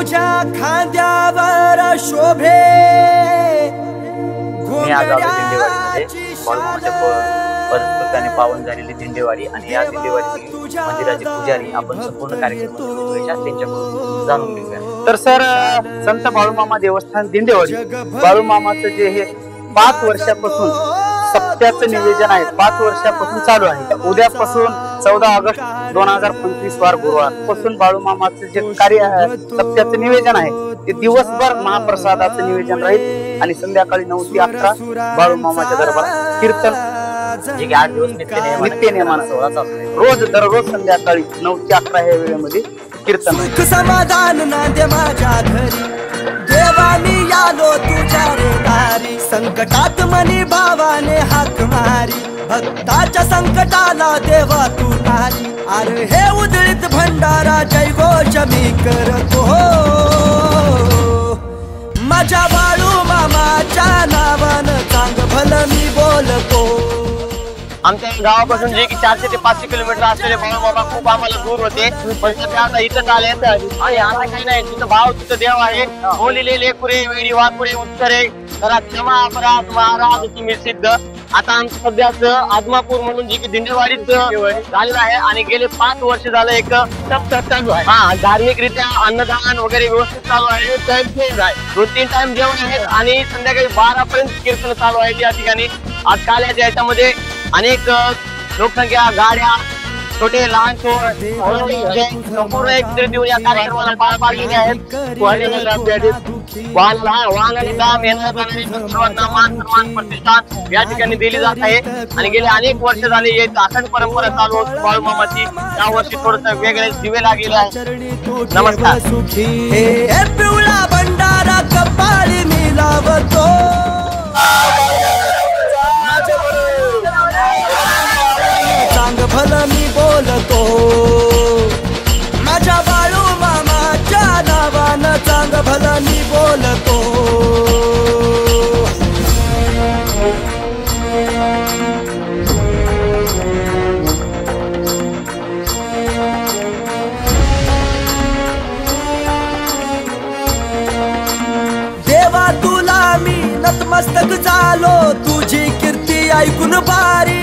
तुझ्या खांद्यावर शोभे मी आज आलो दिंडेवाडीमध्ये परस्पराने पावन झालेली दिंडेवाडी आणि या दिंडेवाडी मंदिराचे पुजारी आपण संपूर्ण कार्यक्रम त्यांच्याकडून जाणून घेऊया। तर सर संत बाळूमामा देवस्थान दिंडेवाडी बाळूमामाचं जे हे 5 वर्षापासून सप्त्याचं नियोजन आहे 5 वर्षापासून चालू आहे। उद्यापासून 14 ऑगस्ट 2025 वार गुरुवार पासून बाळूमामाचं जे कार्य सप्त्याचं नियोजन आहे ते दिवसभर महाप्रसादाचं नियोजन राहील आणि संध्याकाळी 9 ते 11 बाळूमामाच्या दरबारात कीर्तन जे 8 दिवस नित्य नेमानं रोज दररोज संध्याकाळी 9 ते 11 या वेळेमध्ये कीर्तन। सुख समाधान नांदे माझ्या घरी देवा मी आलो तुझ्या रे दारी संकटात मनी भावाने हाक मारी भक्ताच्या संकटाला देवा तू तारी अरे हे उदळीत भंडारा जय घोष मी करतो माझ्या बाळू मामाच्या नावानं चांग भलं मी बोलतो। आमच्या गावापासून जे की 400 ते 500 किलोमीटर असलेले बाळूमामा खूप आम्हाला दूर होते पण ते आता इथं आले आणि आता काही नाही तिथं भाव तिथं देव आहे बोलिले लेकुरे वेळी वाकुरे उत्तरे जरा क्षमा अपराध महाराज तुम्ही सिद्ध। आता आमचं सध्याचं आदमापूर म्हणून जे की दिंडेवाडीत झालेलं आहे आणि गेले 5 वर्ष झालं एक सप्ताह चालू आहे। हा धार्मिकरित्या अन्नदान वगैरे व्यवस्थित चालू आहे टाइम चेंज आहे 2-3 टाइम जेवण आहेत आणि संध्याकाळी 12 पर्यंत कीर्तन चालू आहे त्या ठिकाणी। आज काल्याच्या याच्यामध्ये अनेक लोकसंख्या गाड्या छोटे लहान संपूर्ण एक दिवस या कार्यक्रमाला पार पाडलेले आहेत। वाहनाने काम येणार सर्वांना मान सन्मान प्रतिष्ठान या ठिकाणी दिली जात आहे आणि गेले अनेक वर्ष झाले एक अखंड परंपरा चालू होती बाळूमामाची। या वर्षी थोडस वेगळे दिवे लागलेले आहे। नमस्कार। पिवळा भंडारा कपाळी मी लावतो चांग भलं मी बोलतो माझ्या बाळू मामाच्या नावानं चांग भलं मी बोलतो। देवा तुला मी नतमस्तक झालो तुझी कीर्ती ऐकून भारी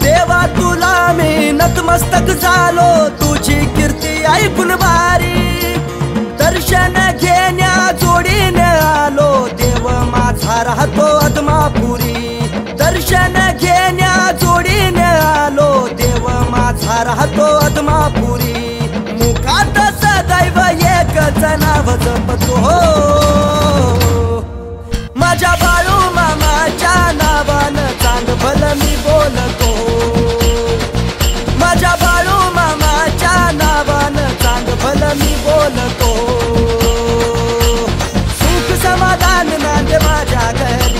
देवा तुला मी नतमस्तक झालो तुझी कीर्ती ऐकून भारी दर्शन घेण्या जोडीने आलो देव माझा राहतो अदमापुरी दर्शन घेण्या जोडीने आलो देव माझा राहतो अदमापुरी मुखात सदैव एकच नाव जपतो माझ्या बाळू मामाच्या नावानं चांग भलं मी बोलतो माझ्या बाळू मामाच्या नावानं चांग भलं मी बोलतो। सुख समाधान नांदे माझ्या घरी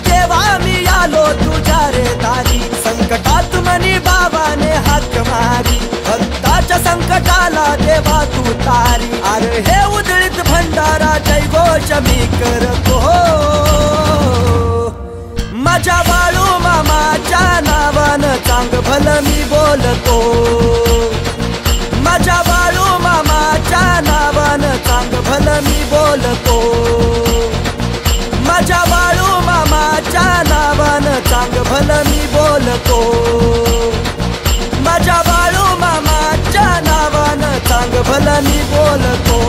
देवा मी आलो तुझ्या रे दारी संकटात मनी बाबाने हाक मारी भक्ताच्या संकटाला देवा तू तारी अरे हे उदळीत भंडारा जय घोष मी करतो माझ्या बाळू मामाच्या नावानं चांग भलं मी बोलतो माझ्या बाळू मामाच्या नावानं चांग भलं मी बोलतो माझ्या बाळू मामाच्या नावानं चांग भलं मी बोलतो माझ्या बाळू मामाच्या नावानं चांग भलं मी बोलतो।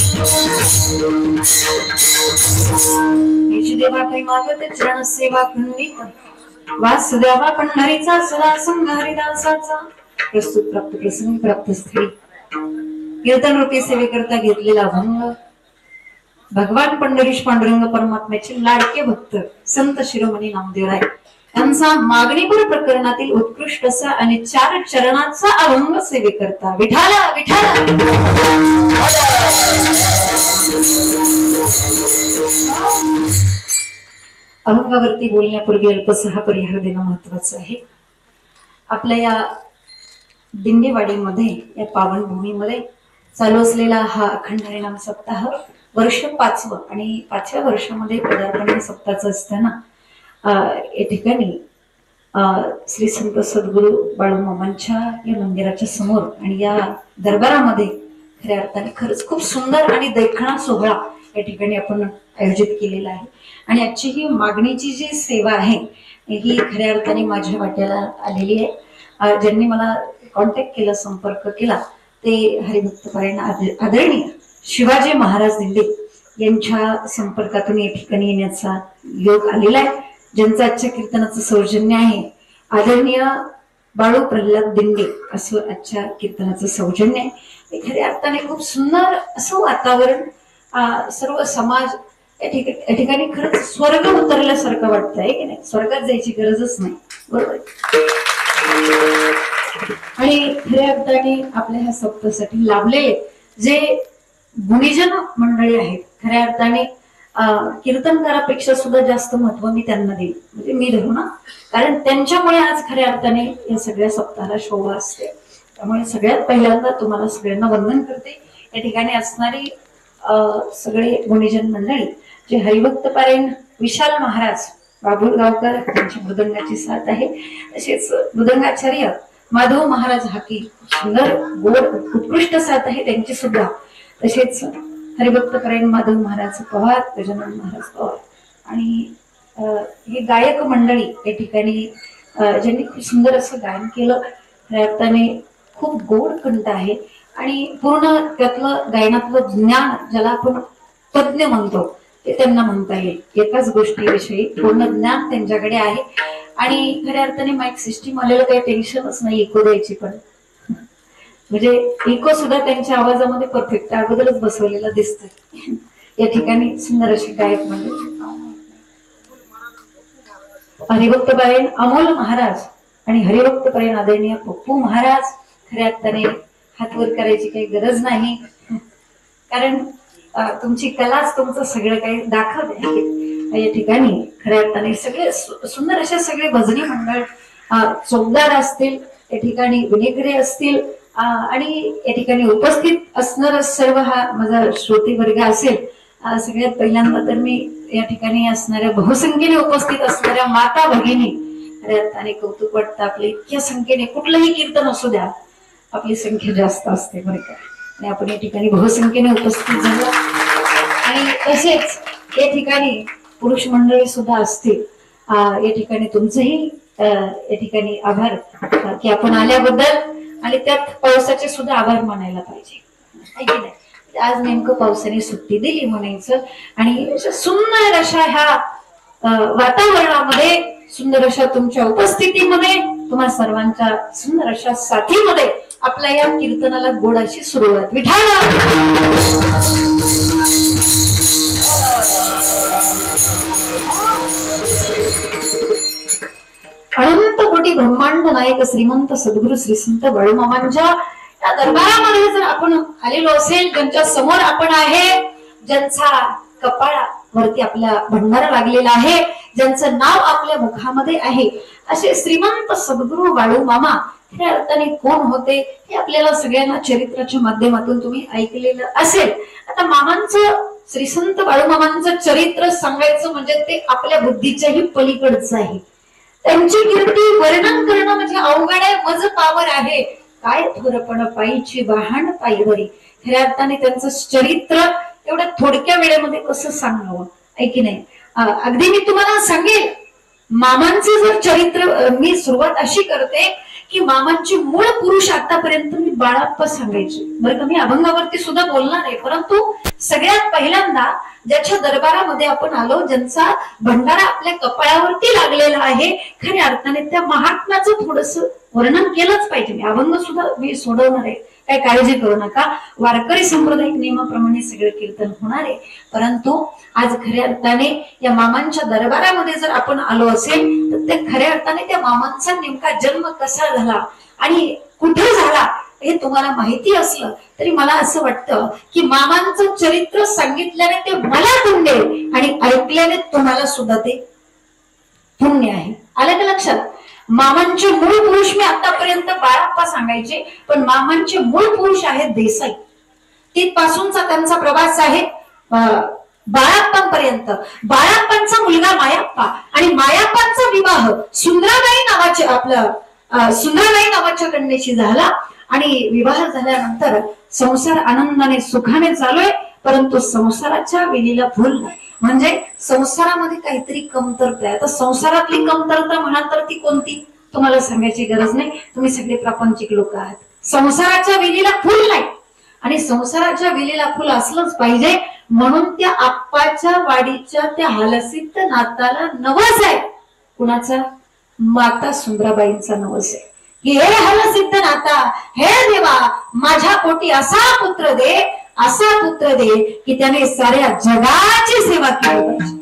Thank you. देवा काही मागत चरण सेवा खंडित वासुदेवा पंढरीचा सदा संग हरिदासाचा प्रस्तुत प्राप्त प्रसंग प्राप्त स्त्री कीर्तन रूपी सेवेकरता घेतलेला अभंग भगवान पंढरीश पांडुरंग परमात्म्याचे लाडके भक्त संत शिरोमणी नामदेवराय यांचा मागणीपर प्रकरणातील उत्कृष्ट असा आणि 4 चरणाचा अभंग सेवेकरता विठाला विठाला अभंगावरती बोलण्यापूर्वी अल्पसहा परिहार देणं महत्वाचं आहे. आपल्या या दिंडेवाडीमध्ये या पावनभूमीमध्ये चालू असलेला हा अखंड हरिनाम सप्ताह वर्ष 5वं आणि 5व्या वर्षामध्ये पदार्पण सप्ताहाचं असताना या ठिकाणी श्री संत सद्गुरु बाळूमामांच्या या मंदिराच्या समोर आणि या दरबारामध्ये खऱ्या अर्थाने खरंच खूप सुंदर आणि देखणा सोहळा या ठिकाणी आपण आयोजित केलेला आहे. आणि आजची ही मागणीची जी सेवा आहे ही खऱ्या अर्थाने माझ्या वाट्याला आलेली आहे. ज्यांनी मला कॉन्टॅक्ट केला संपर्क केला ते हरिभक्तपरायण आदरणीय शिवाजी महाराज दिंडे यांच्या संपर्कातून या ठिकाणी येण्याचा योग आलेला आहे. ज्यांचं आजच्या कीर्तनाचं सौजन्य आहे आदरणीय बाळू प्रल्हाद दिंडे असं आजच्या कीर्तनाचं सौजन्य आहे. खऱ्या अर्थाने खूप सुंदर असं वातावरण सर्व समाज या ठिकाणी खरंच स्वर्ग उतरल्यासारखं वाटतं आहे की नाही. स्वर्गात जायची गरजच नाही बरोबर. आणि खऱ्या अर्थाने आपल्या ह्या सप्ताहासाठी लाभलेले जे गुणीजन मंडळी आहेत खऱ्या अर्थाने कीर्तनकारापेक्षा सुद्धा जास्त महत्व मी त्यांना देईल म्हणजे मी धरू ना. कारण त्यांच्यामुळे आज खऱ्या अर्थाने या सगळ्या सप्ताहाला शोभा असते. त्यामुळे सगळ्यात पहिल्यांदा तुम्हाला सगळ्यांना वंदन करते. या ठिकाणी असणारी सगळे गुणीजन मंडळी जे हरिभक्तपरायण विशाल महाराज बाबुळगावकर त्यांची मृदंगाची साथ आहे. तसेच मृदंगाचार्य माधव महाराज हाकी सुंदर गोड उत्कृष्ट साथ आहे त्यांची सुद्धा. तसेच हरिभक्तपरायण माधव महाराज पवार गजानन महाराज पवार आणि हे गायक मंडळी या ठिकाणी ज्यांनी खूप सुंदर असं गायन केलं. अर्थाने खूप गोड कंठ आहे आणि पूर्ण त्यातलं गायनातलं ज्ञान ज्याला आपण तज्ञ म्हणतो ते त्यांना म्हणता येईल. एकाच गोष्टीविषयी पूर्ण ज्ञान त्यांच्याकडे आहे. आणि खऱ्या अर्थाने माईक सिस्टीम आलेलं काही टेन्शनच नाही इको द्यायची पण म्हणजे इको सुद्धा त्यांच्या आवाजामध्ये परफेक्ट अगोदरच बसवलेला दिसतोय. या ठिकाणी सुंदर अशी गायक मंडळी हरिभक्तपरायण अमोल महाराज आणि हरिभक्तपरायण आदरणीय पप्पू महाराज. खऱ्या अर्थाने हात वर करायची काही गरज नाही कारण तुमची कलाच तुमचं सगळं काही दाखवते. या ठिकाणी खऱ्या अर्थाने सगळे सुंदर असे सगळे भजनी मंडळ चोपदार असतील या ठिकाणी विनेकरे असतील आणि या ठिकाणी उपस्थित असणारा सर्व हा माझा श्रोते वर्ग असेल. सगळ्यात पहिल्यांदा तर मी या ठिकाणी असणाऱ्या बहुसंख्येने उपस्थित असणाऱ्या माता भगिनी खऱ्या अर्थाने कौतुक वाटतं. आपले इतक्या संख्येने कुठलंही कीर्तन असू द्या आपली संख्या जास्त असते बरं का. आणि आपण या ठिकाणी बहुसंख्येने उपस्थित झालो. आणि तसेच या ठिकाणी पुरुष मंडळी सुद्धा असतील. या ठिकाणी तुमचंही या ठिकाणी आभार की आपण आल्याबद्दल आणि त्यात पावसाचे सुद्धा आभार मानायला पाहिजे आहे की नाही. आज नेमकं पावसाने सुट्टी दिली म्हणायचं आणि सुंदर अशा ह्या वातावरणामध्ये सुंदर अशा तुमच्या उपस्थितीमध्ये तुम्हा सर्वांच्या सुंदर अशा साथीमध्ये आपल्या या कीर्तनाला गोड अशी सुरुवात. विठाला अनंत कोटी ब्रह्मांड नायक श्रीमंत सद्गुरु श्री संत बाळूमामांच्या या दरबारामध्ये जर आपण आलेलो असेल ज्यांच्या समोर आपण आहे ज्यांचा कपाळावरती आपल्या भंडारा लागलेला आहे ज्यांचं नाव आपल्या मुखामध्ये आहे असे श्रीमंत सद्गुरु बाळूमामा खऱ्या अर्थाने कोण होते हे आपल्याला सगळ्यांना चरित्राच्या माध्यमातून तुम्ही ऐकलेलं असेल. आता मामांचं श्री संत बाळूमामांचं चरित्र सांगायचं म्हणजे ते आपल्या बुद्धीच्याही पलीकडचं आहे. त्यांची कीर्ती वर्णन करणं म्हणजे अवघड आहे मज पावर आहे. काय थोरपण पायीची वाहन पायवरी. खऱ्या अर्थाने त्यांचं चरित्र एवढ्या थोडक्या वेळेमध्ये कसं सांगावं आहे की नाही. अगदी मी तुम्हाला सांगेल मामांचे जर चरित्र मी सुरुवात अशी करते की मामांचे मूळ पुरुष आतापर्यंत मी बाळाप्पा सांगायचे. बरं का, मी अभंगावरती सुद्धा बोलणार आहे, परंतु सगळ्यात पहिल्यांदा ज्याच्या दरबारामध्ये आपण आलो, ज्यांचा भंडारा आपल्या कपाळावरती लागलेला आहे, खऱ्या अर्थाने त्या महात्म्याचं थोडस वर्णन केलंच पाहिजे. मी अभंग सुद्धा मी सोडवणार आहे, काय काळजी करू नका. वारकरी सांप्रदायिक नियमाप्रमाणे सगळे कीर्तन होणार आहे. परंतु आज खऱ्या अर्थाने या मामांच्या दरबारामध्ये जर आपण आलो असेल तर ते खऱ्या अर्थाने त्या मामांचा नेमका जन्म कसा झाला आणि कुठे झाला हे तुम्हाला माहिती असलं तरी मला असं वाटतं की मामांचं चरित्र सांगितल्याने ते मला पुण्य आणि ऐकल्याने तुम्हाला सुद्धा ते पुण्य आहे. आलं का लक्षात? मामांचे मूळ पुरुष मी आतापर्यंत बाळाप्पा सांगायचे, पण मामांचे मूळ पुरुष आहेत देसाई. तिथपासूनचा त्यांचा प्रवास आहे बाळाप्पांपर्यंत. बाळाप्पांचा मुलगा मायाप्पा आणि मायाप्पांचा विवाह सुंदराबाई नावाच्या कन्येशी झाला आणि विवाह झाल्यानंतर संसार आनंदाने सुखाने चालूय, परंतु संसाराच्या वेलीला फुल नाही. म्हणजे संसारामध्ये काहीतरी कमतरता आहे. आता संसारातली कमतरता म्हणा तर ती कोणती तुम्हाला सांगायची गरज नाही, तुम्ही सगळे प्रापंचिक लोक आहात. संसाराच्या वेलीला फुल नाही आणि संसाराच्या वेलीला फुल असलंच पाहिजे, म्हणून त्या आप्पाच्या वाडीच्या त्या हालसिद्ध नाताला नवस आहे. कुणाचा? माता सुंदराबाईंचा नवस आहे की हे हलसिद्ध नाता, हे देवा माझ्या पोटी असा पुत्र दे की त्याने साऱ्या जगाची सेवा केली पाहिजे,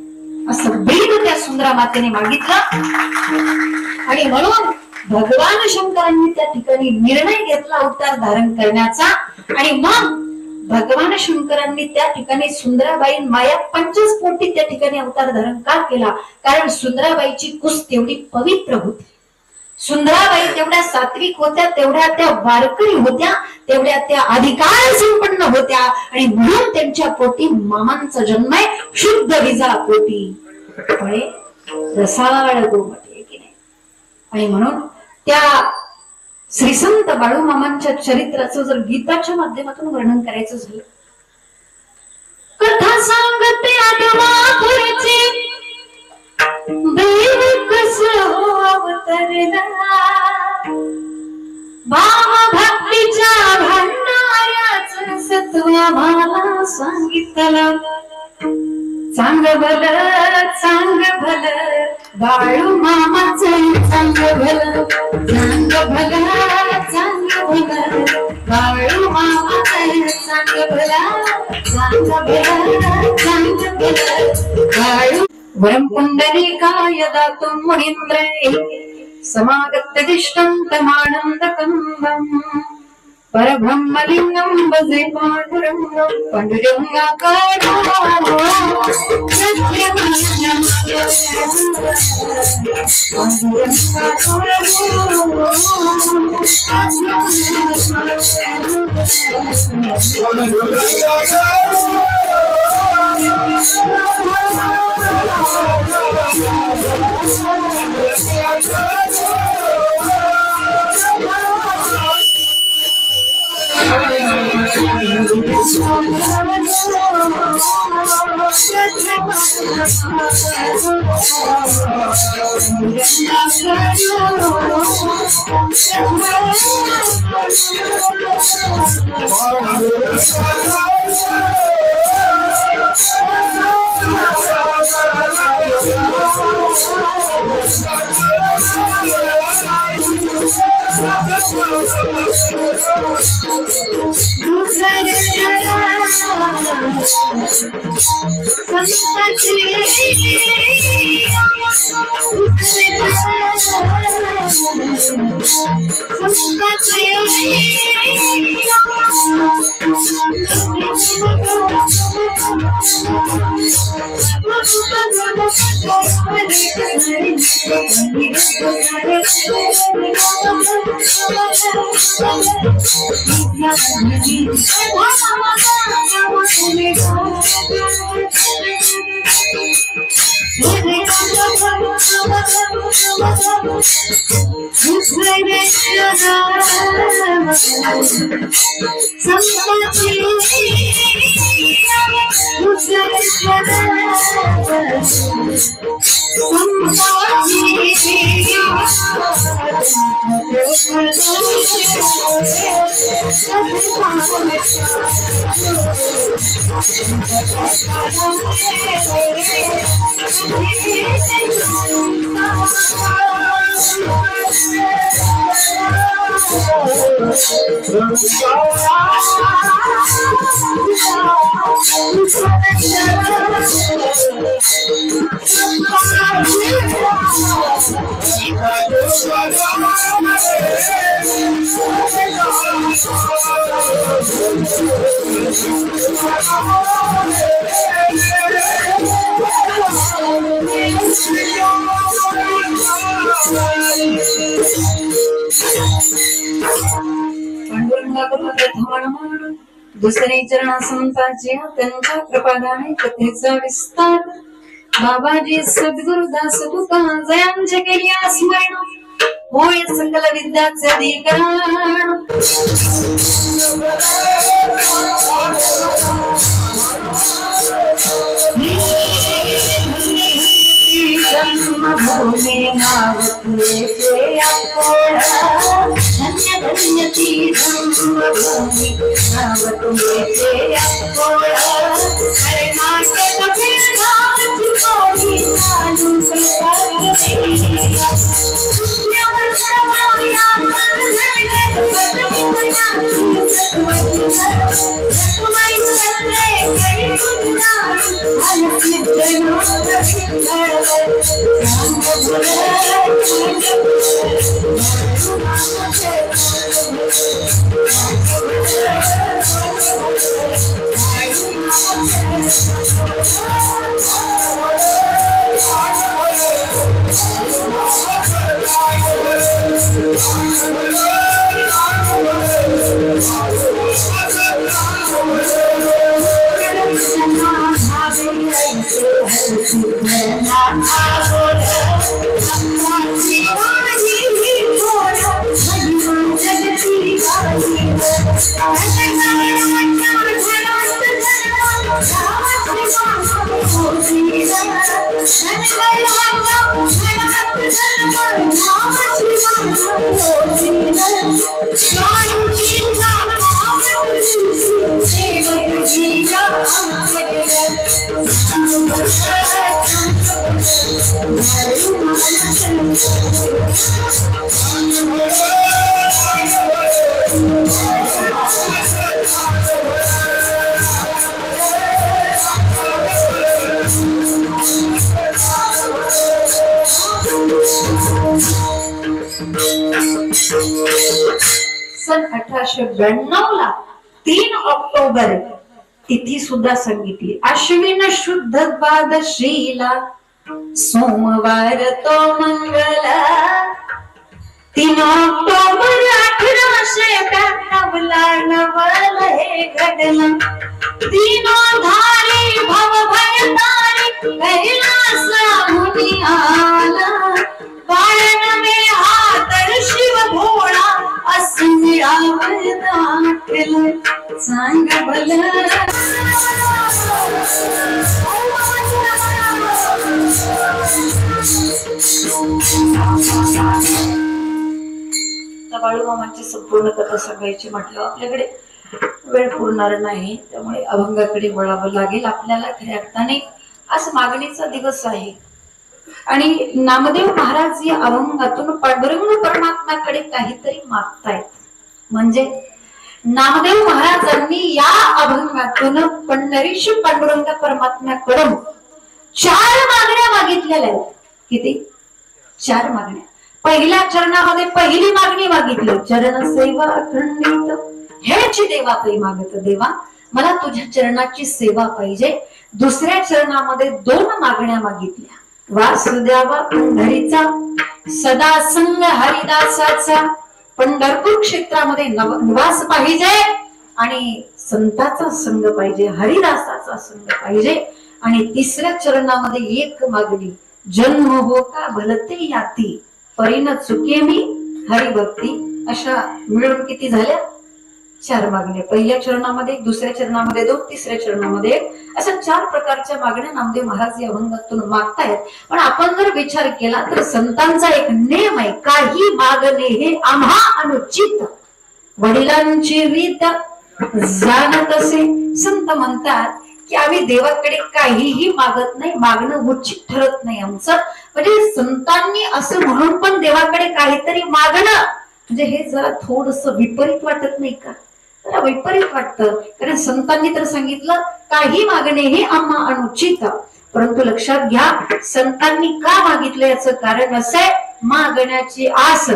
असं भेद त्या सुंदरा मातेने मागितलं. आणि म्हणून भगवान शंकरांनी त्या ठिकाणी निर्णय घेतला अवतार धारण करण्याचा. आणि मग भगवान शंकरांनी त्या ठिकाणी सुंदराबाई मायाप्पांच्याच पोटी त्या ठिकाणी अवतार धारण का केला? कारण सुंदराबाईची कुस तेवढी पवित्र होती, सुंदराबाई तेवढ्या सात्विक होत्या, तेवढ्या त्या वारकरी होत्या, तेवढ्या त्या अधिकार संपन्न होत्या आणि म्हणून त्यांच्या पोटी मामांचा जन्म आहे. शुद्ध विजा पोटी फळे रसाळ गोमटे की नाही. आणि म्हणून त्या श्री संत बाळूमामांच्या चरित्राचं जर गीताच्या माध्यमातून वर्णन करायचं झालं, कथा सांगते आदमापूरची देव कसं अवतरला, भाव भक्तीच्या भंडाऱ्याचं सत्व आम्हाला सांगितलं. चांग भल बाळू मामाचं चांग भल बाळू मामाचं चांग बाळू वरम पुंडरीकाय दातुं मुनीन्द्रे समागत्य दिष्टन्तमानन्दकन्दम् परब्रह्मलिङ्गं भजे पाण्डुरङ्गं पाण्डुरङ्गाकारो दुसरे चरणा संतांचे त्यांच्या कृपादाने कथेचा विस्तार बाबाजी सद्गुरुदास तुका जयांचे केली स्मरण होय सकल विद्याचे अधिकरण जन्मभूमी नाव तुझे धन्य धन्य ती जन्मभूमी नाव तुझे हरे माते कबीर नाम तुझी नानू सन 1892 ला 3 ऑक्टोबर तिथी सुद्धा सांगितली. अश्विन शुद्ध द्वादशीला सोमवार तो मंगला 3 ऑक्टोबर 1892 ला नवल हे घडलं. तीनोधारी भव भयतारी कैलास मुनी आला. बाळन में हातर शिव भोळा असमिळावर दाखल. सांग भल बाळूमामाची संपूर्ण कथा सांगायची म्हटलं आपल्याकडे वेळ पुरणार नाही, त्यामुळे अभंगाकडे वळावं लागेल आपल्याला. खऱ्या अर्थाने आज मागणीचा दिवस आहे आणि नामदेव महाराज या अभंगातून पांडुरंग परमात्म्याकडे काहीतरी मागतायत. म्हणजे नामदेव महाराजांनी या अभंगातून पंढरीशी पांडुरंग परमात्म्याकडून 4 मागण्या मागितलेल्या आहेत. किती? 4 मागण्या. पहिल्या चरणामध्ये पहिली मागणी मागितली, चरण सेवा अखंडित. हेची देवा काही मागत, देवा मला तुझ्या चरणाची सेवा पाहिजे. दुसऱ्या चरणामध्ये 2 मागण्या मागितल्या, वासुदेवा पंढरीचा सदा संग हरिदासाचा. पंढरपूर क्षेत्रामध्ये निवास पाहिजे आणि संताचा संग पाहिजे, हरिदासाचा संग पाहिजे. आणि तिसऱ्या चरणामध्ये 1 मागणी, जन्म हो का भलते याती परीन चुके मी हरिभक्ती. अशा मिळून किती झाल्या? 4 मागण्या. पहिल्या चरणामध्ये 1, दुसऱ्या चरणामध्ये 2, तिसऱ्या चरणामध्ये 1, अशा 4 प्रकारच्या मागण्या नामदेव महाराज या अभंगातून मागतायत. पण आपण जर विचार केला तर संतांचा एक नियम आहे, काही मागणे हे आम्हा अनुचित. वडिलांची रीत जाणत असे. संत म्हणतात की आम्ही देवाकडे काहीही मागत नाही, मागणं उचित ठरत नाही आमचं. म्हणजे संतांनी असं म्हणून पण देवाकडे काहीतरी मागणं म्हणजे हे जरा थोडस विपरीत वाटत नाही का? जरा विपरीत वाटतं. कारण संतांनी तर सांगितलं काही मागणे हे आम्हा अनुचित. परंतु लक्षात घ्या, संतांनी का मागितलं याचं कारण असं आहे, मागण्याची आस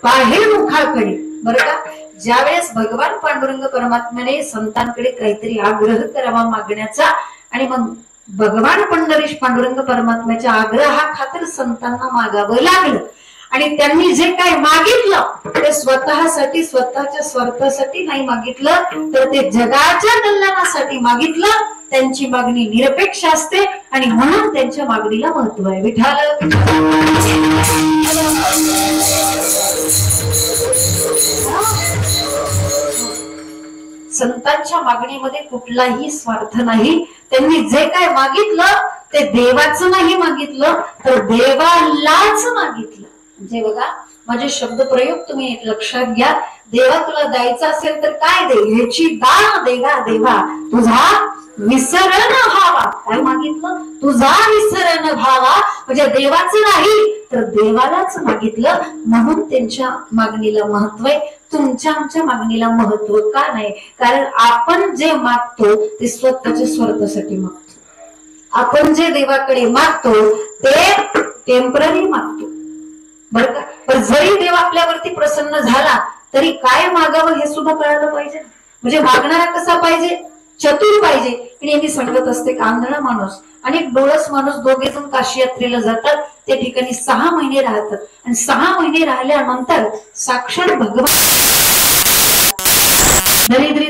बाहेर मुखाकडे. बरं का, ज्यावेळेस भगवान पांडुरंग परमात्म्याने संतांकडे काहीतरी आग्रह करावा मागण्याचा, आणि मग भगवान पंढरीश पांडुरंग परमात्म्याच्या आग्रहा खातर संतांना मागावं लागलं. आणि त्यांनी जे काय मागितलं ते स्वतःसाठी, स्वतःच्या स्वार्थासाठी नाही मागितलं, तर ते जगाच्या कल्याणासाठी मागितलं. त्यांची मागणी निरपेक्ष असते आणि म्हणून त्यांच्या मागणीला महत्व आहे. विठाल संतांच्या मागणीमध्ये कुठलाही स्वार्थ नाही. त्यांनी जे काय मागितलं ते देवाचं नाही मागितलं, तर देवालाच मागितलं. म्हणजे बघा, माझे शब्द प्रयोग तुम्ही लक्षात घ्या. देवा तुला द्यायचं असेल तर काय दे, ह्याची दान देगा देवा, तुझा विसर न व्हावा. काय मागितलं? तुझा विसर न व्हावा. म्हणजे देवाचं नाही तर देवालाच मागितलं. म्हणून त्यांच्या मागणीला महत्व आहे. तुमच्या आमच्या मागणीला महत्व का नाही? कारण आपण जे मागतो ते स्वतःच्या स्वार्थासाठी मागतो. आपण जे देवाकडे मागतो ते टेम्पररी मागतो. बरं का? पण जरी देव आपल्यावरती प्रसन्न झाला तरी काय मागावं हे सुद्धा कळायला पाहिजे. म्हणजे मागणारा कसा पाहिजे? चतुर पाहिजे. आणि मी सांगत असते, आंधळा माणूस आणि डोळस माणूस दोघे जण काशी यात्रेला जातात. त्या ठिकाणी 6 महिने राहतात आणि 6 महिने राहिल्यानंतर साक्षात भगवान दरिद्री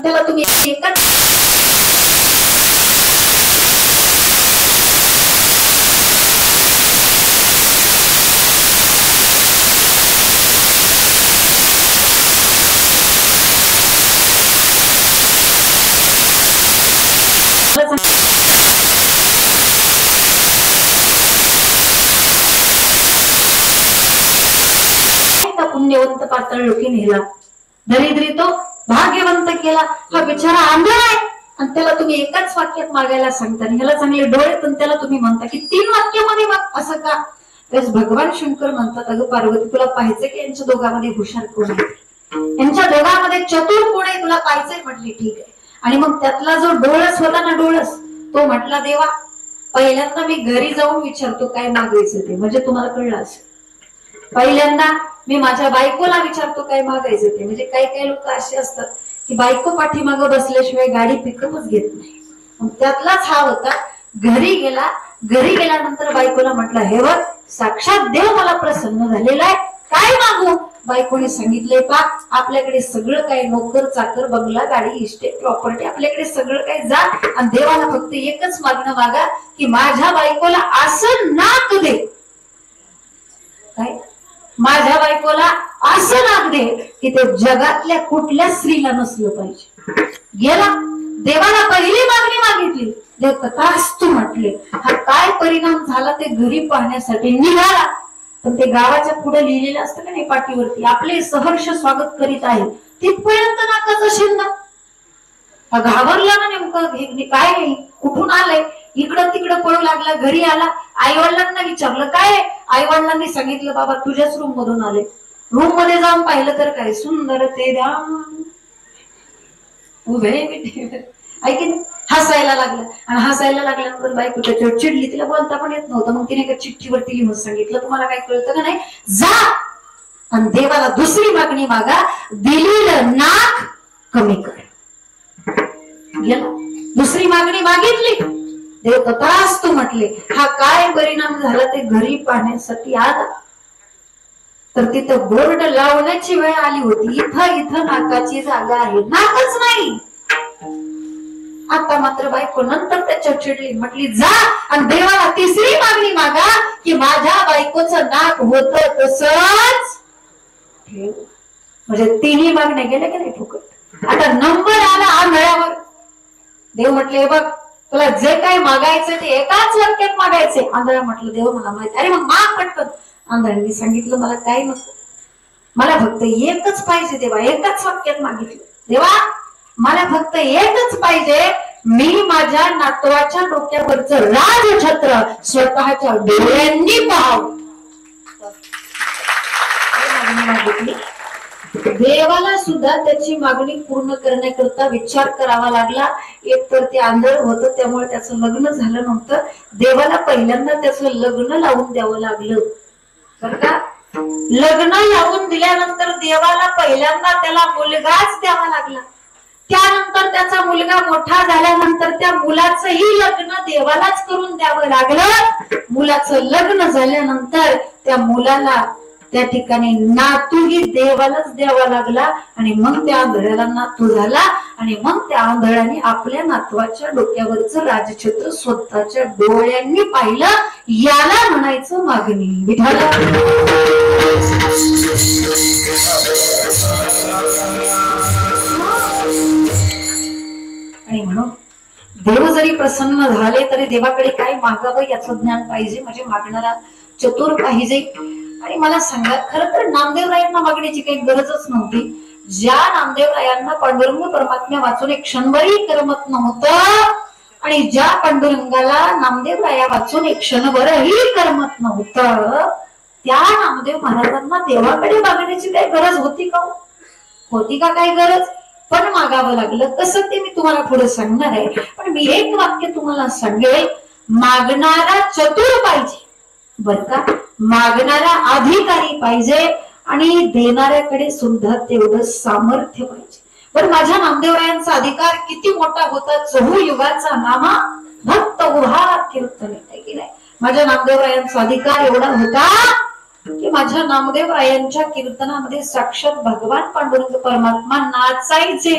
त्याला तुम्ही एकच पुण्यवंत पातळ लोकी नेला, दरिद्री तो भाग्यवंत केला. हा बिचारा आंधळा आहे आणि त्याला तुम्ही एकाच वाक्यात मागायला सांगता. ह्याला चांगले डोळे पण त्याला तुम्ही म्हणता की 3 वाक्यामध्ये माग. असं का? तेच भगवान शंकर म्हणतात, अगं पार्वती, तुला पाहायचं की यांच्या दोघांमध्ये हुशार कोण आहे, यांच्या दोघांमध्ये चतुर कोण आहे, तुला पाहायचंय. म्हटली ठीक आहे. आणि मग त्यातला जो डोळस होता ना, डोळस, तो म्हटला देवा, पहिल्यांदा मी घरी जाऊन विचारतो काय मागायचं ते. म्हणजे तुम्हाला कळलं असेल, पहिल्यांदा मी माझ्या बायकोला विचारतो काय मागायचं ते. म्हणजे काही काही लोक असे असतात की बायको पाठीमागं बसल्याशिवाय गाडी पिकअपच घेत नाही. मग त्यातलाच हा होता. घरी गेला, घरी गेल्यानंतर बायकोला म्हटलं, हे बघ, साक्षात देव मला प्रसन्न झालेला आहे, काय मागू? बायकोने सांगितलंय, पा आपल्याकडे सगळं काही, नोकर चाकर, बंगला, गाडी, इस्टेट, प्रॉपर्टी, आपल्याकडे सगळं काही, जा आणि देवाला फक्त एकच मागणं मागा की माझ्या बायकोला असं नाक दे. काय? माझ्या बायकोला असं नाक दे की ते जगातल्या कुठल्या स्त्रीला नसलं पाहिजे. गेला, देवाला पहिली मागणी मागितली, देव तथास्तु म्हटले. हा काय परिणाम झाला ते घरी पाहण्यासाठी निघाला. पण ते गावाच्या पुढे लिहिलेलं असतं का नाही पाठीवरती, आपले सहर्ष स्वागत करीत आहे, तिथपर्यंत नाकाचं शिंद. घाबरला ना, नेमकं काय, कुठून आलंय, इकडं तिकडं पळू लागला. घरी आला, आई वडिलांना विचारलं काय. आई वडिलांनी सांगितलं, बाबा तुझ्याच रूम मधून आले. रूम मध्ये जाऊन पाहिलं तर काय सुंदर ते उभे ऐकून हसायला लागलं. आणि हसायला लागल्यानंतर बायको त्याच्यावर चिडली, तिला बोलता पण येत नव्हतं. मग तिने चिठ्ठीवरती लिहून सांगितलं, तुम्हाला काय कळतं का नाही, जा आणि देवाला दुसरी मागणी मागा, दिलेलं नाक कमी कर. गेला, दुसरी मागणी मागितली, देव तथास्तु म्हटले. हा काय परिणाम झाला ते घरी पाहण्यासाठी आला तर तिथं बोर्ड लावण्याची वेळ आली होती, इथं इथं नाकाची जागा आहे, नाकच नाही. आता मात्र बायको नंतर त्याच्या चिडली, म्हटली जा आणि देवाला तिसरी मागणी मागा की माझ्या बायकोचं नाक होत तसंच ठेव. म्हणजे 3ही मागण्या गेल्या की नाही फुकट. आता नंबर आला आंधळ्यावर. देव म्हटले, बघ तुला जे काय मागायचं ते एकाच वाक्यात मागायचे. आंधळा म्हटलं, देव मला माहिती. अरे मग माग पटकन. आंधळ्यांनी सांगितलं, मला काय नको, मला फक्त एकच पाहिजे देवा, एकाच वाक्यात मागितलं, देवा मला फक्त एकच पाहिजे, मी माझ्या नातवाच्या डोक्यावरचं राजछत्र स्वतःच्या डोळ्यांनी पाहावं. मागितली. देवाला सुद्धा त्याची मागणी पूर्ण करण्याकरता विचार करावा लागला. एक तर ते आंधळ होतं त्यामुळे त्याचं लग्न झालं नव्हतं. देवाला पहिल्यांदा त्याचं लग्न लावून द्यावं लागलं बरं का. लग्न लावून दिल्यानंतर देवाला पहिल्यांदा त्याला मुलगाच द्यावा लागला. त्यानंतर त्याचा मुलगा मोठा झाल्यानंतर त्या मुलाचंही लग्न देवालाच करून द्यावं लागलं. मुलाचं लग्न झाल्यानंतर त्या मुलाला त्या ठिकाणी नातूही देवालाच द्यावा लागला. आणि मग त्या आंधळ्याला नातू झाला. आणि मग त्या आंधळ्याने आपल्या नातवाच्या डोक्यावरचं राजछत्र स्वतःच्या डोळ्यांनी पाहिलं. याला म्हणायचं मागणी. विठाला आणि म्हणून देव जरी प्रसन्न झाले तरी देवाकडे काय मागावं याचं ज्ञान पाहिजे. म्हणजे मागणारा चतुर पाहिजे. आणि मला सांगा, खरं तर नामदेवरायांना मागण्याची काही गरजच नव्हती. ज्या नामदेवरायांना पांडुरंग परमात्म्या वाचून एक क्षणभरही करमत नव्हतं आणि ज्या पांडुरंगाला नामदेवराया वाचून एक क्षणभरही करमत नव्हतं, त्या नामदेव महाराजांना देवाकडे मागण्याची काही गरज होती का? होती का काही गरज? पण मागावं लागलं. कसं ते मी तुम्हाला पुढे सांगणार आहे. पण मी एक वाक्य तुम्हाला सांगेल, मागणारा चतुर पाहिजे बर का. मागणारा अधिकारी पाहिजे आणि देणाऱ्याकडे सुद्धा तेवढं सामर्थ्य पाहिजे. पण माझ्या नामदेवरायांचा अधिकार किती मोठा होता. चहुयुगाचा नामा भक्त उभा कीर्तन आहे की नाही. माझ्या नामदेवरायांचा अधिकार एवढा होता की माझ्या नामदेवरायांच्या कीर्तनामध्ये साक्षात भगवान पांडुरंग परमात्मा नाचायचे.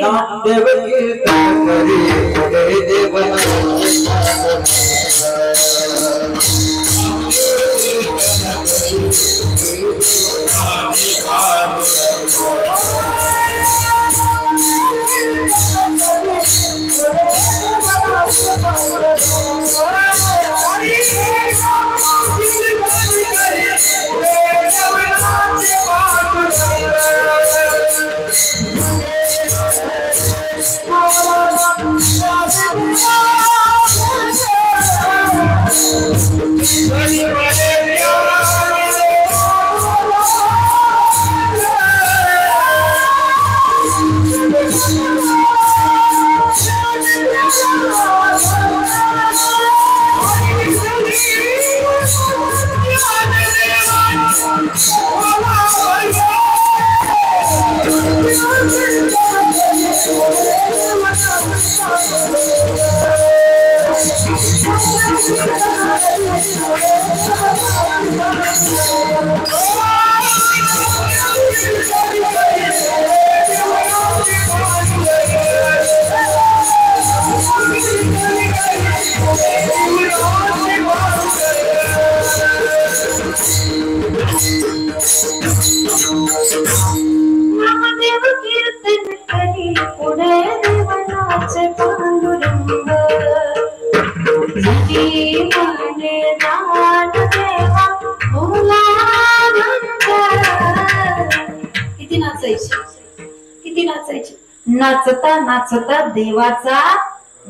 किती नाचायची. नाचता नाचता देवाचा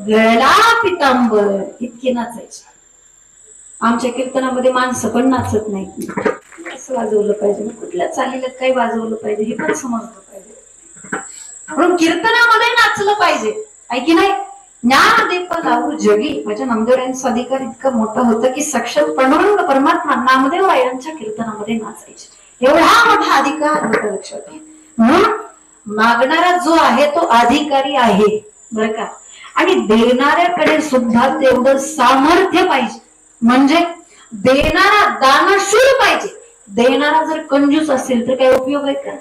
गळला पितांबर इतकी नाचायची. आमच्या कीर्तनामध्ये माणसं पण नाचत नाहीत. कसं वाजवलं पाहिजे, कुठल्या चालीला काय वाजवलं पाहिजे हे पण समजलं पाहिजे. म्हणून कीर्तनामध्ये नाचलं पाहिजे आहे की नाही. ज्ञानदीप लावू जगी. माझ्या नामदेवरायांचा अधिकार इतका मोठा होता की साक्षात पांडुरंग परमात्मा नामदेवरायांच्या कीर्तनामध्ये नाचायचे. एवढा मोठा अधिकार होता लक्षात घ्या. म्हणून मागणारा जो आहे तो अधिकारी आहे बर का. आणि देणाऱ्याकडे सुद्धा तेवढं सामर्थ्य पाहिजे. म्हणजे देणारा दानशूर पाहिजे. देणारा जर कंजूस असेल तर काय उपयोग आहे का?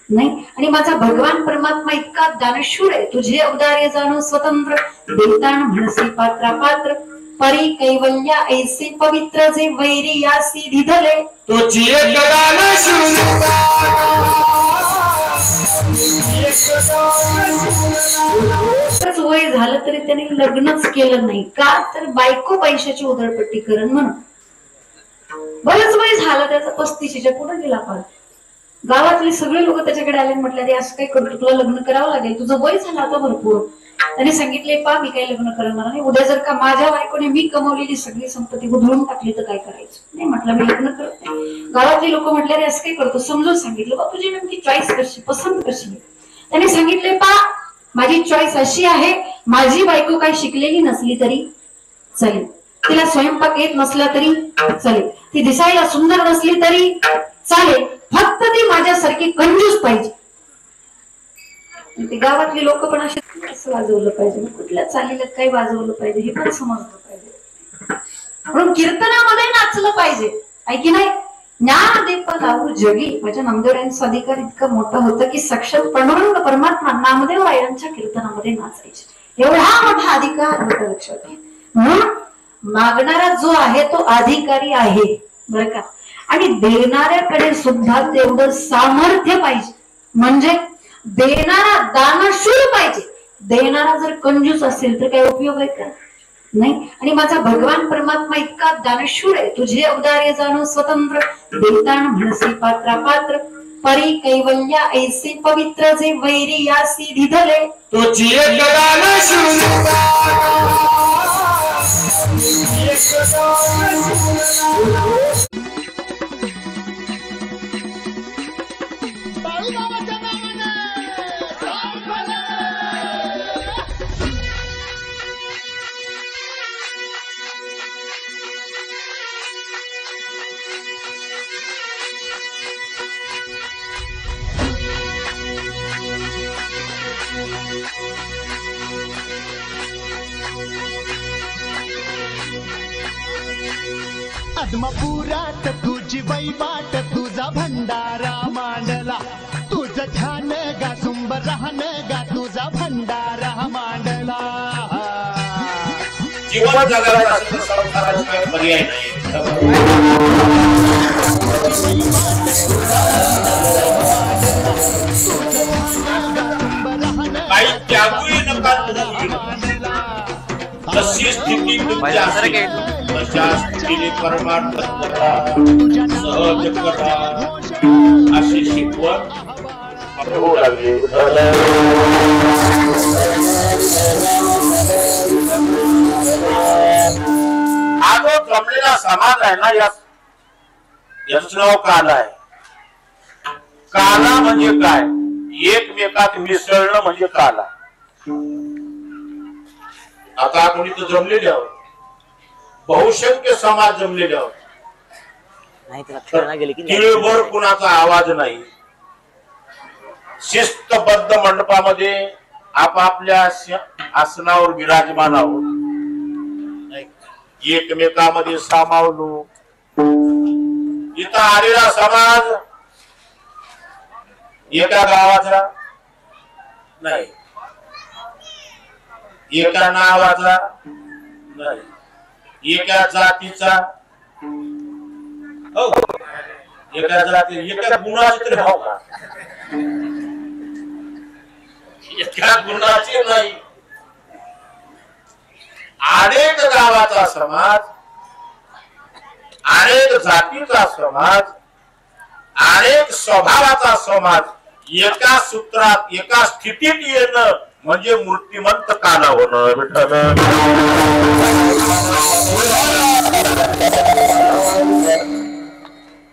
नाही. आणि माझा भगवान परमात्मा इतका दानशूर आहे. तुझे अवदार्य जाणू स्वतंत्र देतान म्हणसी पात्रा पात्र परी कैवल्या ऐसे पवित्र जे वैरी यासी धिधले वय झालं तरी त्याने लग्नच केलं नाही का तर बायको पैशाची उधळपट्टी करण म्हणून. बरंच वय झालं त्याचं 35च्या पुढे गेला. पण गावातले सगळे लोक त्याच्याकडे आले आणि म्हटलं, असं काही करतो, तुला लग्न करावं लागेल, तुझं वय झालं आता भरपूर. त्याने सांगितले, पा मी काही लग्न करणार नाही, उद्या जर का माझ्या बायकोने मी कमवलेली सगळी संपत्ती उधळून टाकली तर काय करायचं. नाही म्हटलं, मी लग्न करत नाही. गावातले लोक म्हटले, अरे असं काही करतो, समजून सांगितलं, बा तुझी नेमकी चॉईस कशी, पसंत कशी. त्याने सांगितले, पा माझी चॉईस अशी आहे, माझी बायको काही शिकलेली नसली तरी चालेल, तिला स्वयंपाक येत नसला तरी चालेल, ती दिसायला सुंदर नसली तरी चालेल, फक्त ती माझ्यासारखी कंजूस पाहिजे. ते गावातली लोक पण असे कसं वाजवलं पाहिजे, कुठल्या चालीला काही वाजवलं पाहिजे हे पण समजलं पाहिजे. म्हणून कीर्तनामध्ये नाचलं पाहिजे, आहे की नाही. ज्ञान दीप लावू जगी, माझ्या नामदेवरायांचा अधिकार इतका मोठा होता की साक्षात पांडुरंग परमात्मा नामदेव रायांच्या कीर्तनामध्ये नाचायचे, एवढा मोठा अधिकार होता, लक्षात घ्या. म्हणून मागणारा जो आहे तो अधिकारी आहे बरं का, आणि देणाऱ्याकडे सुद्धा तेवढं सामर्थ्य पाहिजे. म्हणजे देणारा दानशूर पाहिजे. देणारा जर कंजूस असेल तर काय उपयोग आहे का, नाही. आणि माझा भगवान परमात्मा इतका दानशूर आहे, तुझे अवदार्य जाणो स्वतंत्र, देतान म्हणसी पात्रा पात्र, परी कैवल्या ऐसे पवित्र, जे वैरी यासी दिधले तुझी एक आत्मपुरात तुझी वैवाट, तुझा भंडारा मांडला, तुझं ध्यान गा सुंब राहन गा, तुझा भंडारा मांडला. जीवन जगायला संसाराशिवाय पर्याय नाही. काही त्यागही नका, जशी स्थिती तुमची असेल तशा स्थितीने परमार्थ सहज करा अशी शिकवण होऊ लागली. हा जो जमलेला समाज आहे ना, याच नाव काला आहे. काला म्हणजे काय, एकमेकात मिसळणं म्हणजे काला. आता आपण इथं जमलेले आहोत, बहुसंख्य समाज जमलेले आहोत, तिळभर कुणाचा आवाज नाही. शिस्तबद्ध मंडपामध्ये आपापल्या आसनावर विराजमान आहोत, एकमेकामध्ये सामावलो. इथं आलेला समाज एका गावाचा नाही, एका नावाचा नाही, एका जातीचा, हो एका जाती एका गुणाचे तरी भाव का, एका गुणाचे नाही. अनेक गावाचा समाज, अनेक जातीचा समाज, अनेक स्वभावाचा समाज एका सूत्रात एका स्थितीत येणं म्हणजे मूर्तिमंत काला होणं.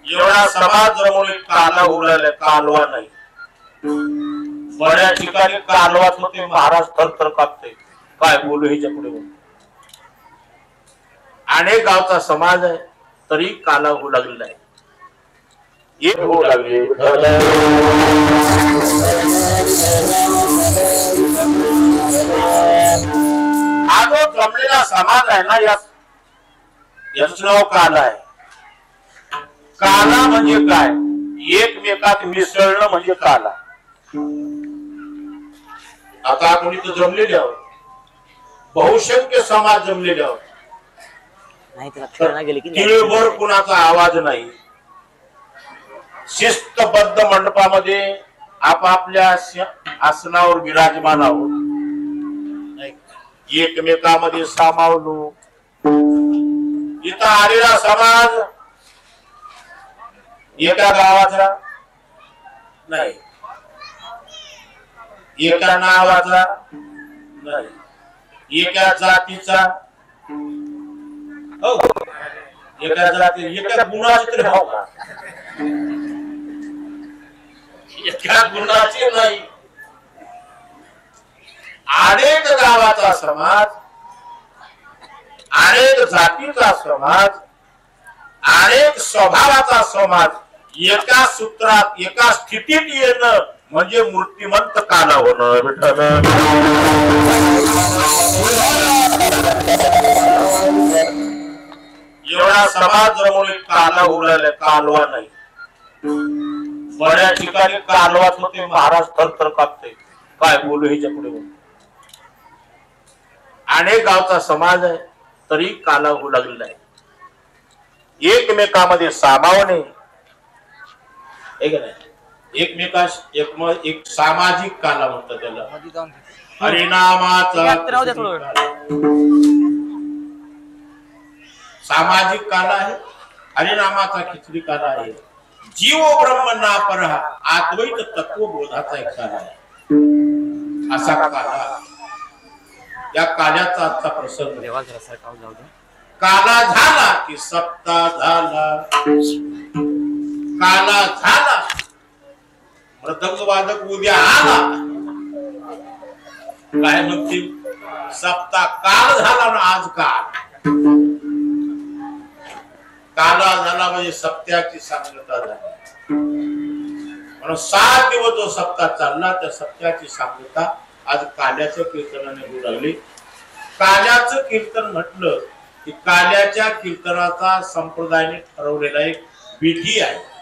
एवढा समाज जमवून काला उरलेला, कालवा नाही. बऱ्याच ठिकाणी कालवाच होते, महाराज थरथर कापते, काय बोलू ह्याच्या पुढे. अनेक गावचा समाज आहे तरी काला होऊ लागलेला आहे, एक होऊ लागले. हा जो जमलेला समाज आहे ना, याच नाव काला आहे. काला म्हणजे काय, एकमेकात मिसळणं म्हणजे काला. आता आपण इथं जमलेले आहोत, बहुसंख्य समाज जमलेले आहोत, तिळभर कुणाचा आवाज नाही. शिस्तबद्ध मंडपामध्ये आपापल्या आसनावर विराजमान आहोत, एकमेकामध्ये सामावलो. इथं आलेला समाज एका गावाचा नाही, एका नावाचा नाही, एका जातीचा हो, एका जाती एका गुणाची तरी भाव का, एका गुणाची नाही, अनेक गावाचा समाज, अनेक जातीचा समाज, अनेक स्वभावाचा समाज एका सूत्रात एका स्थितीत येणं म्हणजे मूर्तिमंत काला होणं. एवढा समाज जमवले काला उडायला कालवा नाही. बऱ्याच ठिकाणी कालवाच होते, महाराज थरथर कापते, काय बोलू ह्याच्या पुढे. अनेक गावचा समाज आहे तरी काला होऊ लागलेला आहे. एकमेकांमध्ये सामावणे एकमेकास एक सामाजिक काला म्हणतात त्याला. हरिनामाचा सामाजिक काला आहे, हरिनामाचा खिचडी काला आहे, जीव ब्रह्म ना परहा अद्वैत तत्वबोधाचा एक काला आहे. असा काला, या काल्याचा आजचा प्रसंग. काला झाला की सप्ताह झाला, काला झाला मृदंग वादक उद्या आला. काय म्हणतील, सप्ताह काल झाला ना आज काल. काला झाला म्हणजे सप्त्याची सांगता झाली. म्हणून 7 दिवस जो सप्ताह चालला त्या सप्त्याची सांगता आज काल्याच्या कीर्तनाने होऊ लागली. काल्याचं कीर्तन म्हटलं की काल्याच्या कीर्तनाचा संप्रदायाने ठरवलेला एक विधी आहे.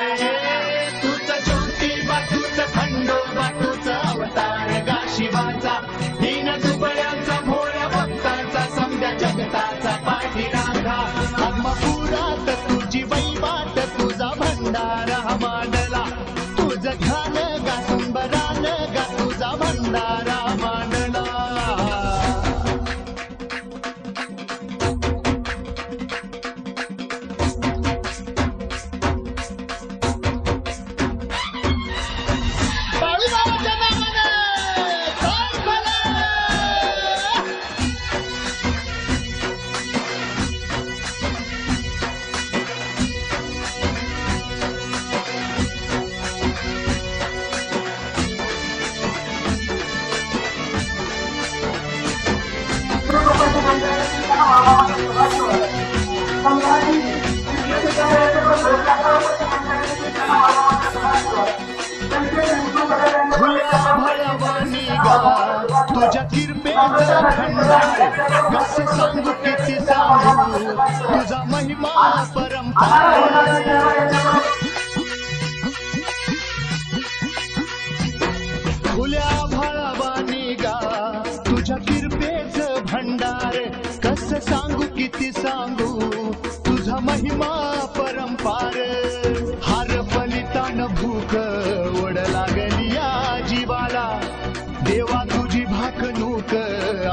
तुझं ज्योतिबा तुझं खंडोबा तुझं अवतार गा शिवाचा दीन दुबळ्यांचा भोळ्या भक्तांचा समद्या जगताचा पाठीराखा आत्मपुरात तुझी वैवाट तुझा भंडारा मांडला तुझं ध्यान गा सुंबरान गा तुझा भंडारा मांडला तुझ्या किरपेचा खंडार कसं सांगू किती सांगू तुझा महिमा परंपार खुल्या भाळावानी गा तुझ्या किरपेच भंडार कसं सांगू किती सांगू तुझा महिमा परंपार हार फलितान भूक ओढ लागली या जीवाला देवा तुझी भाकणूक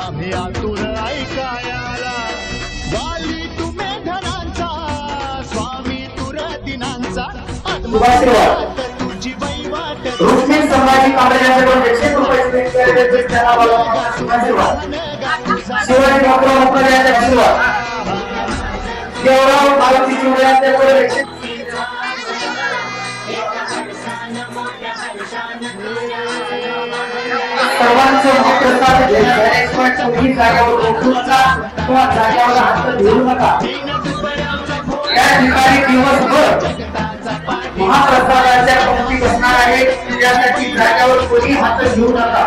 आम्ही आतुर ऐकायाला वाली तुम्ही धनांचा स्वामी तुर दिनांचा आत्मविश्वास तुझी वैवाट संभाजी कांबळेंच्याकडून 100 रुपये शिवाजी बापूराव मुखर्जी यांचा आशीर्वाद देवराव मारुती चिवडे यांच्याकडून सर्वांचं महाप्रसाद एक्सपर्ट कोणी जागेवर उठूनचा किंवा जागेवर हात धुवू नका या ठिकाणी दिवसभर महाप्रसादाच्या पंक्ती बसणार आहेत त्यासाठी जागेवर कोणी हात धुवू नका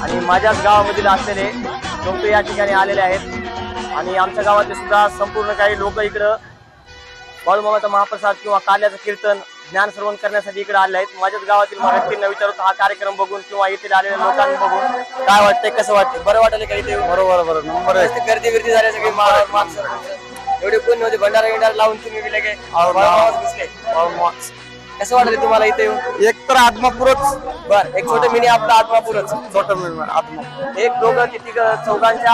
आणि माझ्याच गावामधील असलेले लोक या ठिकाणी आलेले आहेत आणि आमच्या गावातले सुद्धा संपूर्ण काही लोक इकडं बाळूमामाचा महाप्रसाद किंवा काल्याचं कीर्तन ज्ञान श्रवण करण्यासाठी इकडे आले आहेत. माझ्याच गावातील व्यक्तींना विचारतो हा कार्यक्रम बघून किंवा इथे आलेल्या लोकांना बघून काय वाटतंय, कसं वाटतंय, बरं वाटलं का इथे? बरोबर नंबर गर्दी बिर्दी झाली सगळी माणसं एवढे कोण नव्हते भंडारा लावून तुम्ही गेले काय कसं वाटलं तुम्हाला इथे येऊन? एक तर आत्मापूरच बर एक छोटं मिनी आपलं आत्मापूरच छोटं आत्मा एक दोघं किती चौघांच्या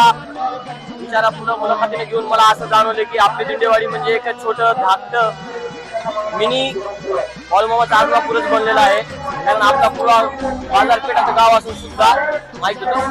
विचारा पुढं मुलाखतीने घेऊन मला असं जाणवलं की आपली दिंडेवाडी म्हणजे एक छोटं धाकटं मिनी बाळूमामाचा आत्मापूरच बनलेला आहे. कारण आपला पुरा बाजारपेठाचं गाव असून सुद्धा माहिती होतं